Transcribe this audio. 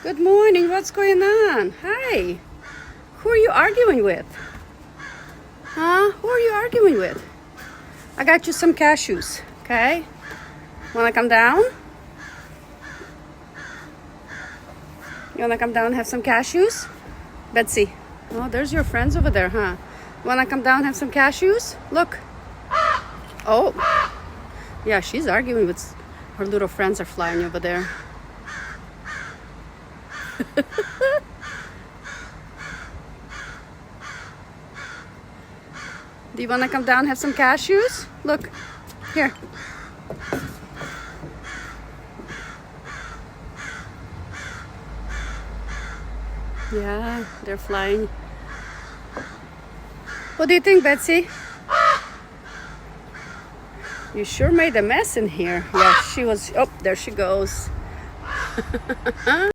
Good morning. What's going on? Hi. Who are you arguing with? Huh? Who are you arguing with? I got you some cashews, okay? Wanna come down? You wanna come down and have some cashews? Betsy. Oh, there's your friends over there, huh? Wanna come down and have some cashews? Look. Oh. Yeah, she's arguing with her little friends are flying over there. Do you want to come down and have some cashews? Look, here. Yeah, they're flying. What do you think, Betsy? You sure made a mess in here. Yeah, she was. Oh, there she goes.